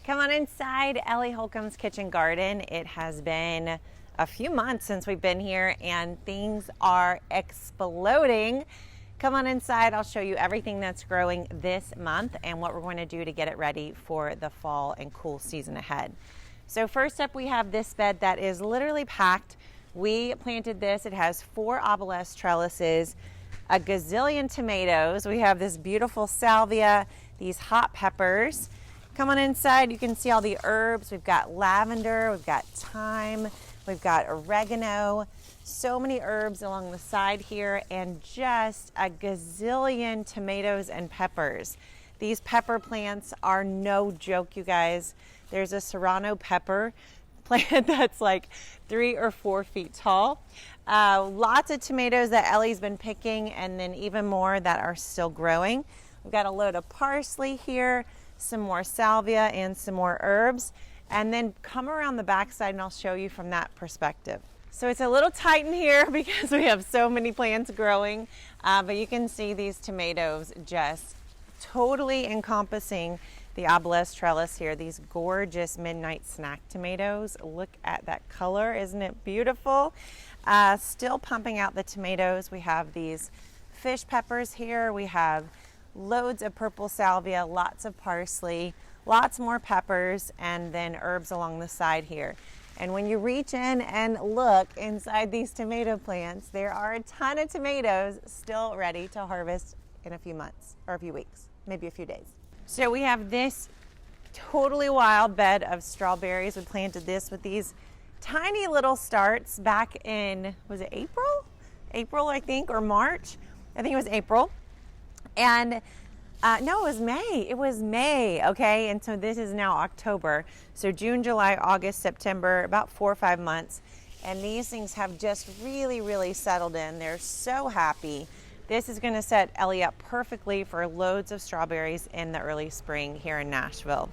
Come on inside Ellie Holcomb's kitchen garden. It has been a few months since we've been here and things are exploding. Come on inside. I'll show you everything that's growing this month and what we're going to do to get it ready for the fall and cool season ahead. So first up, we have this bed that is literally packed. We planted this. It has 4 obelisk trellises, a gazillion tomatoes. We have this beautiful salvia, these hot peppers. Come on inside. You can see all the herbs. We've got lavender, we've got thyme, we've got oregano, so many herbs along the side here, and just a gazillion tomatoes and peppers. These pepper plants are no joke, you guys. There's a serrano pepper plant that's like 3 or 4 feet tall. Lots of tomatoes that Ellie's been picking, and then even more that are still growing. We've got a load of parsley here, some more salvia and some more herbs, and then come around the backside and I'll show you from that perspective. So it's a little tight in here because we have so many plants growing, but you can see these tomatoes just totally encompassing the obelisk trellis here. These gorgeous midnight snack tomatoes. Look at that color, isn't it beautiful? Still pumping out the tomatoes. We have these fish peppers here. We have loads of purple salvia, lots of parsley, lots more peppers, and then herbs along the side here. And when you reach in and look inside these tomato plants, there are a ton of tomatoes still ready to harvest in a few months or a few weeks, maybe a few days. So we have this totally wild bed of strawberries. We planted this with these tiny little starts back in, was it April? April, I think, or March. I think it was April. And no, it was May. It was May, okay? And so this is now October. So June, July, August, September, about 4 or 5 months. And these things have just really, really settled in. They're so happy. This is going to set Ellie up perfectly for loads of strawberries in the early spring here in Nashville.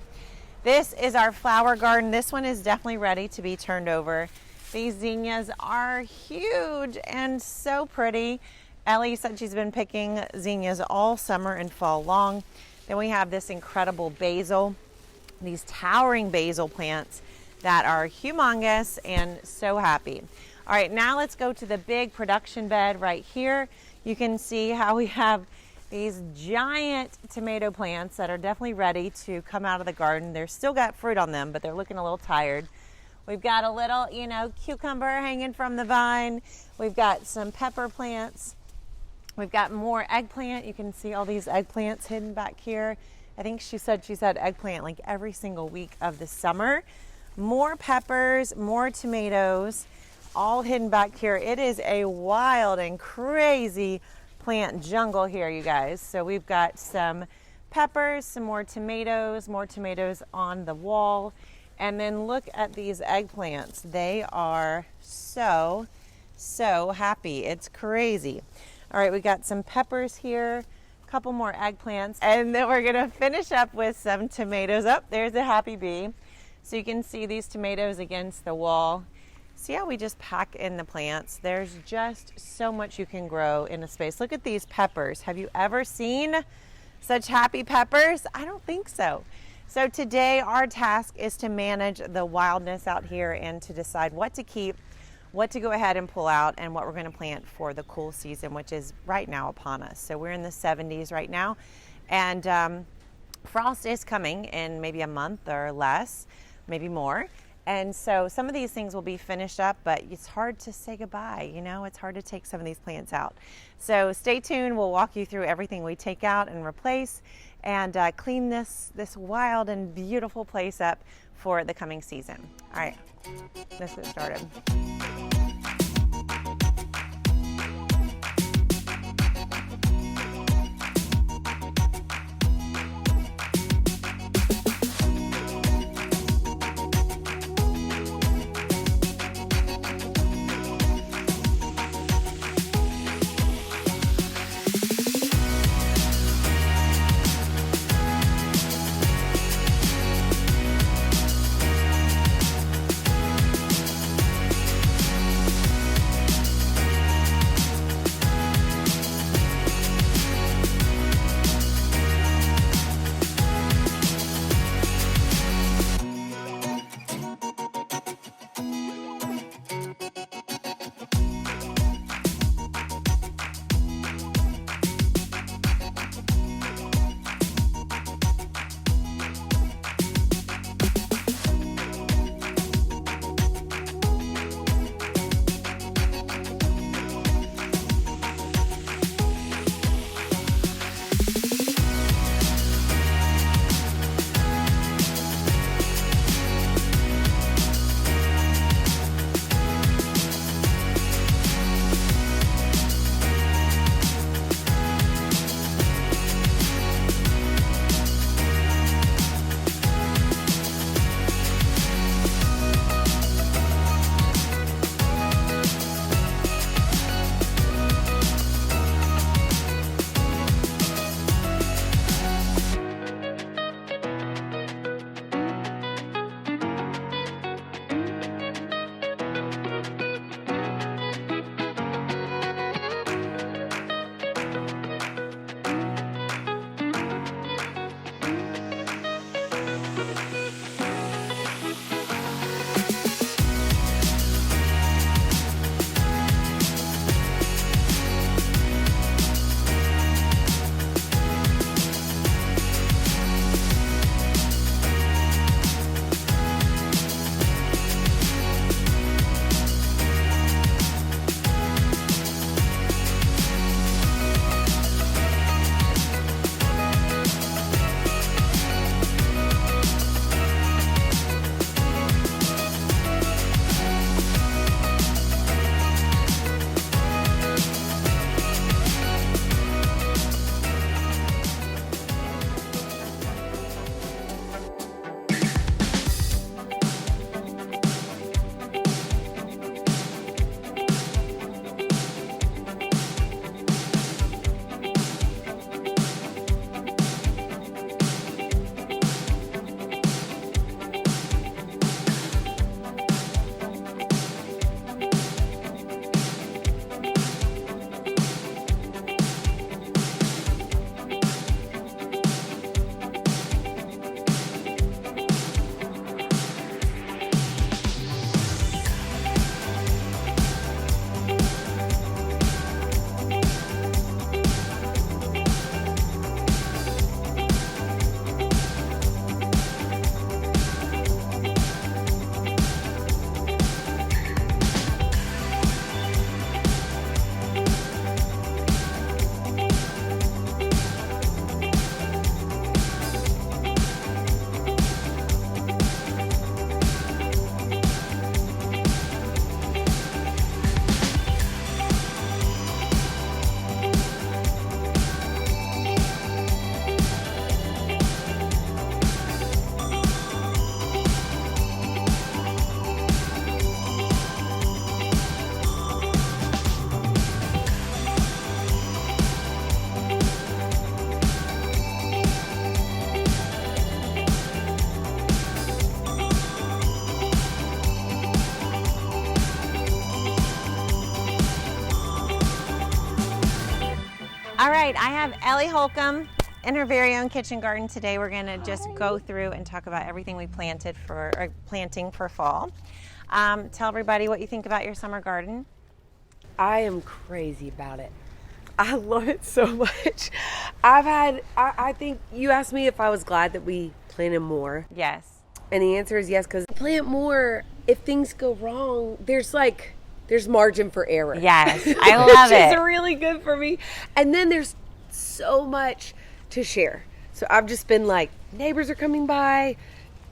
This is our flower garden. This one is definitely ready to be turned over. These zinnias are huge and so pretty. Ellie said she's been picking zinnias all summer and fall long. Then we have this incredible basil, these towering basil plants that are humongous and so happy. All right, now let's go to the big production bed right here. You can see how we have these giant tomato plants that are definitely ready to come out of the garden. They're still got fruit on them, but they're looking a little tired. We've got a little, cucumber hanging from the vine. We've got some pepper plants. We've got more eggplant. You can see all these eggplants hidden back here. I think she said she's had eggplant like every single week of the summer. More peppers, more tomatoes, all hidden back here. It is a wild and crazy plant jungle here, you guys. So we've got some peppers, some more tomatoes on the wall. And then look at these eggplants. They are so happy. It's crazy. All right, we got some peppers here, a couple more eggplants, and then we're gonna finish up with some tomatoes. Oh, there's a happy bee. So you can see these tomatoes against the wall. See how we just pack in the plants? There's just so much you can grow in a space. Look at these peppers. Have you ever seen such happy peppers? I don't think so. So today our task is to manage the wildness out here and to decide what to keep, what to go ahead and pull out, and what we're going to plant for the cool season, which is right now upon us. So we're in the 70s right now, and frost is coming in maybe a month or less, maybe more. And so some of these things will be finished up, but it's hard to say goodbye. It's hard to take some of these plants out. So stay tuned. We'll walk you through everything we take out and replace, and clean this wild and beautiful place up for the coming season. All right, let's get started. right, I have Ellie Holcomb in her very own kitchen garden today. We're going to just go through and talk about everything we planted for planting for fall. Tell everybody what you think about your summer garden. I am crazy about it. I love it so much. I think you asked me if I was glad that we planted more. Yes. And the answer is yes, because plant more, if things go wrong, there's margin for error. Yes, I love it. Which is really good for me. And then there's so much to share. So I've just been like, neighbors are coming by.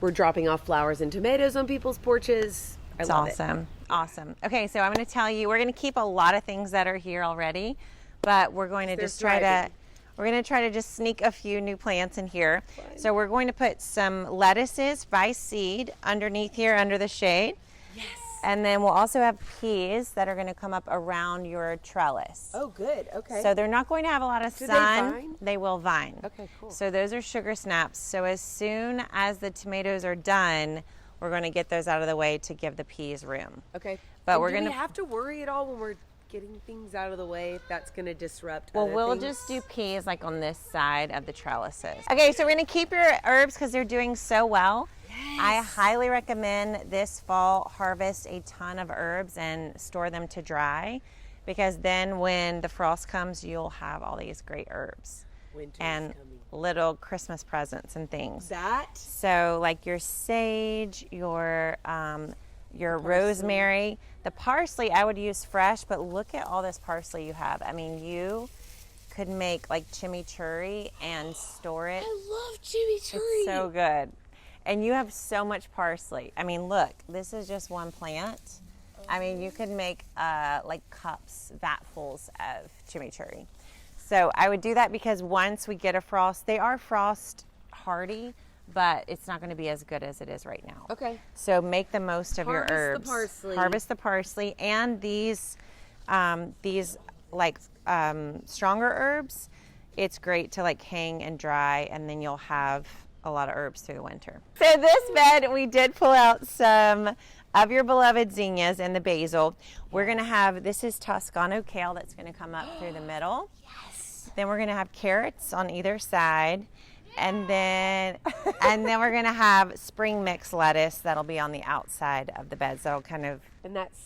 We're dropping off flowers and tomatoes on people's porches. I love it. Awesome. Okay, so I'm going to tell you, we're going to keep a lot of things that are here already, but we're going to just try to just sneak a few new plants in here. Fun. So we're going to put some lettuces by seed underneath here under the shade. Yes. And then we'll also have peas that are going to come up around your trellis. Oh, good. Okay. So they're not going to have a lot of sun. They vine? They will vine. Okay, cool. So those are sugar snaps. So as soon as the tomatoes are done, we're going to get those out of the way to give the peas room. Okay. But do we have to worry at all when we're getting things out of the way if that's going to disrupt we'll things? just do peas like on this side of the trellises. Okay, so we're going to keep your herbs because they're doing so well. Yes. I highly recommend this fall harvest a ton of herbs and store them to dry, because then when the frost comes, you'll have all these great herbs. Winter's and coming. Little Christmas presents and things. So like your sage, your rosemary, the parsley I would use fresh, but look at all this parsley you have. I mean, you could make like chimichurri and store it. I love chimichurri. It's so good. And you have so much parsley. I mean, look, this is just one plant. I mean, you could make like cups, vatfuls of chimichurri. So I would do that because once we get a frost, they are frost hardy, but it's not going to be as good as it is right now. Okay. So make the most of your herbs. Harvest Harvest the parsley. the parsley and these stronger herbs. It's great to like hang and dry, and then you'll have a lot of herbs through the winter. So this bed, we did pull out some of your beloved zinnias and the basil. We're going to have, this is Toscano kale that's going to come up through the middle. Yes. Then we're going to have carrots on either side. And then we're going to have spring mix lettuce that'll be on the outside of the beds. That'll kind of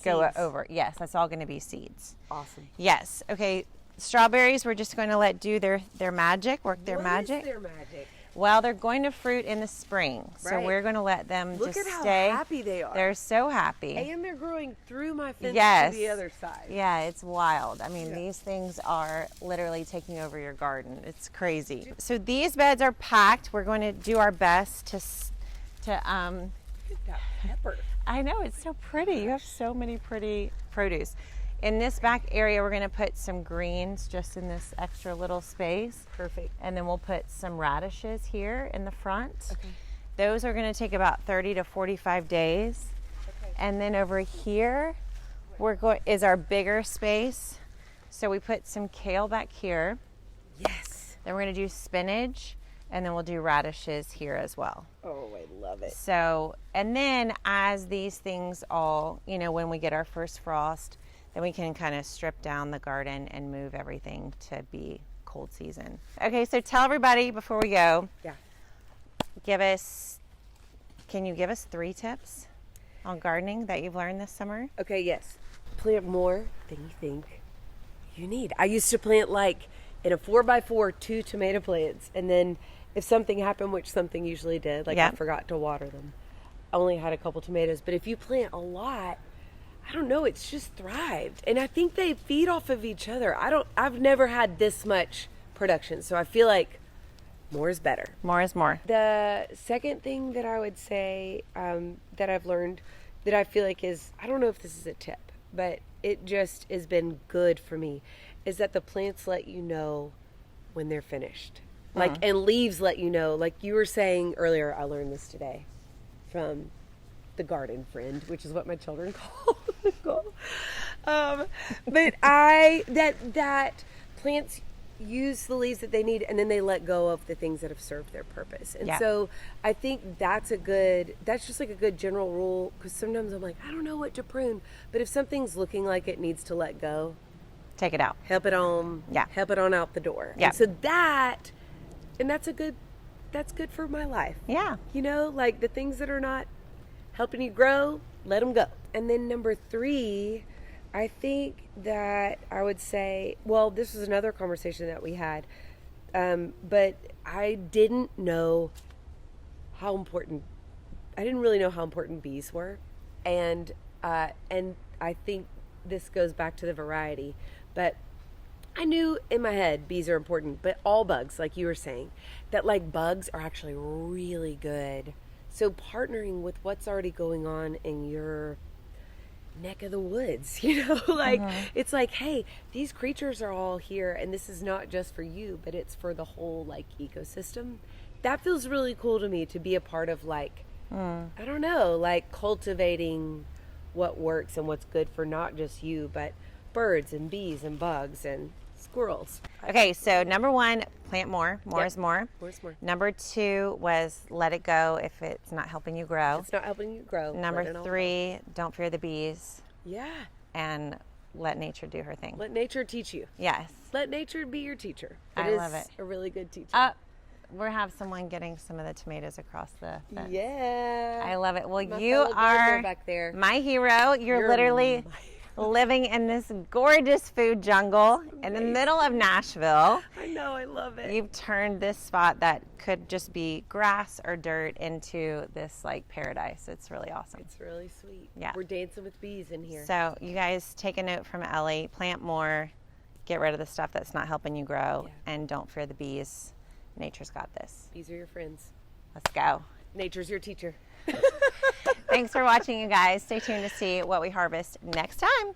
go over. Yes, that's all going to be seeds. Awesome. Yes. Okay. Strawberries, we're just going to let do their magic, work their magic. What is their magic? Well, they're going to fruit in the spring, so Right. we're going to let them Look just at how stay. happy they are. They're so happy. And they're growing through my fence Yes. to the other side. Yeah, it's wild. I mean, these things are literally taking over your garden. It's crazy. So these beds are packed. We're going to do our best to Look at that pepper. I know, it's so pretty. You have so many pretty produce. In this back area, we're going to put some greens just in this extra little space. Perfect. And then we'll put some radishes here in the front. Okay. Those are going to take about 30 to 45 days. Okay. And then over here is our bigger space. So we put some kale back here. Yes. Then we're going to do spinach, and then we'll do radishes here as well. Oh, I love it. So, and then as these things all, when we get our first frost, then we can kind of strip down the garden and move everything to be cold season. Okay, so tell everybody before we go. Yeah. Can you give us 3 tips on gardening that you've learned this summer? Okay, yes. Plant more than you think you need. I used to plant like in a 4x4 2 tomato plants, and then if something happened, which something usually did, like I forgot to water them, I only had a couple tomatoes. But if you plant a lot, I don't know, it's just thrived. And I think they feed off of each other. I've never had this much production, so I feel like more is better. More is more. The second thing that I would say that I've learned that I feel like is, I don't know if this is a tip, but it just has been good for me, is that the plants let you know when they're finished. And leaves let you know. Like you were saying earlier, I learned this today from the garden friend, which is what my children call. But that plants use the leaves that they need, and then they let go of the things that have served their purpose. And so I think that's just like a good general rule, because sometimes I'm like, I don't know what to prune, but if something's looking like it needs to let go, take it out. Help it on. Yeah. Help it on out the door. Yeah. And so that's good for my life. Yeah. You know, like the things that are not helping you grow, let them go. And then number 3, I think that I would say, well, this was another conversation that we had, but I didn't really know how important bees were. And I think this goes back to the variety, but I knew in my head bees are important, but all bugs, like you were saying, that like bugs are actually really good. So partnering with what's already going on in your neck of the woods, you know, like it's like, hey, these creatures are all here, and this is not just for you, but it's for the whole like ecosystem. That feels really cool to me, to be a part of like, I don't know, like cultivating what works and what's good for not just you, but birds and bees and bugs and squirrels. Okay, so number 1, plant more. More is more. More is more. Number 2 was let it go if it's not helping you grow. It's not helping you grow. Number 3, don't fear the bees. Yeah. And let nature do her thing. Let nature teach you. Yes. Let nature be your teacher. I love it. A really good teacher. We have someone getting some of the tomatoes across the fence. Yeah. I love it. Well, My you fellow gardener are back there. my hero. You're literally living in this gorgeous food jungle in the middle of Nashville. I know, I love it. You've turned this spot that could just be grass or dirt into this like paradise. It's really awesome. It's really sweet. Yeah. We're dancing with bees in here. So you guys take a note from Ellie, plant more, get rid of the stuff that's not helping you grow, and don't fear the bees. Nature's got this. Bees are your friends. Let's go. Nature's your teacher. Thanks for watching, you guys. Stay tuned to see what we harvest next time.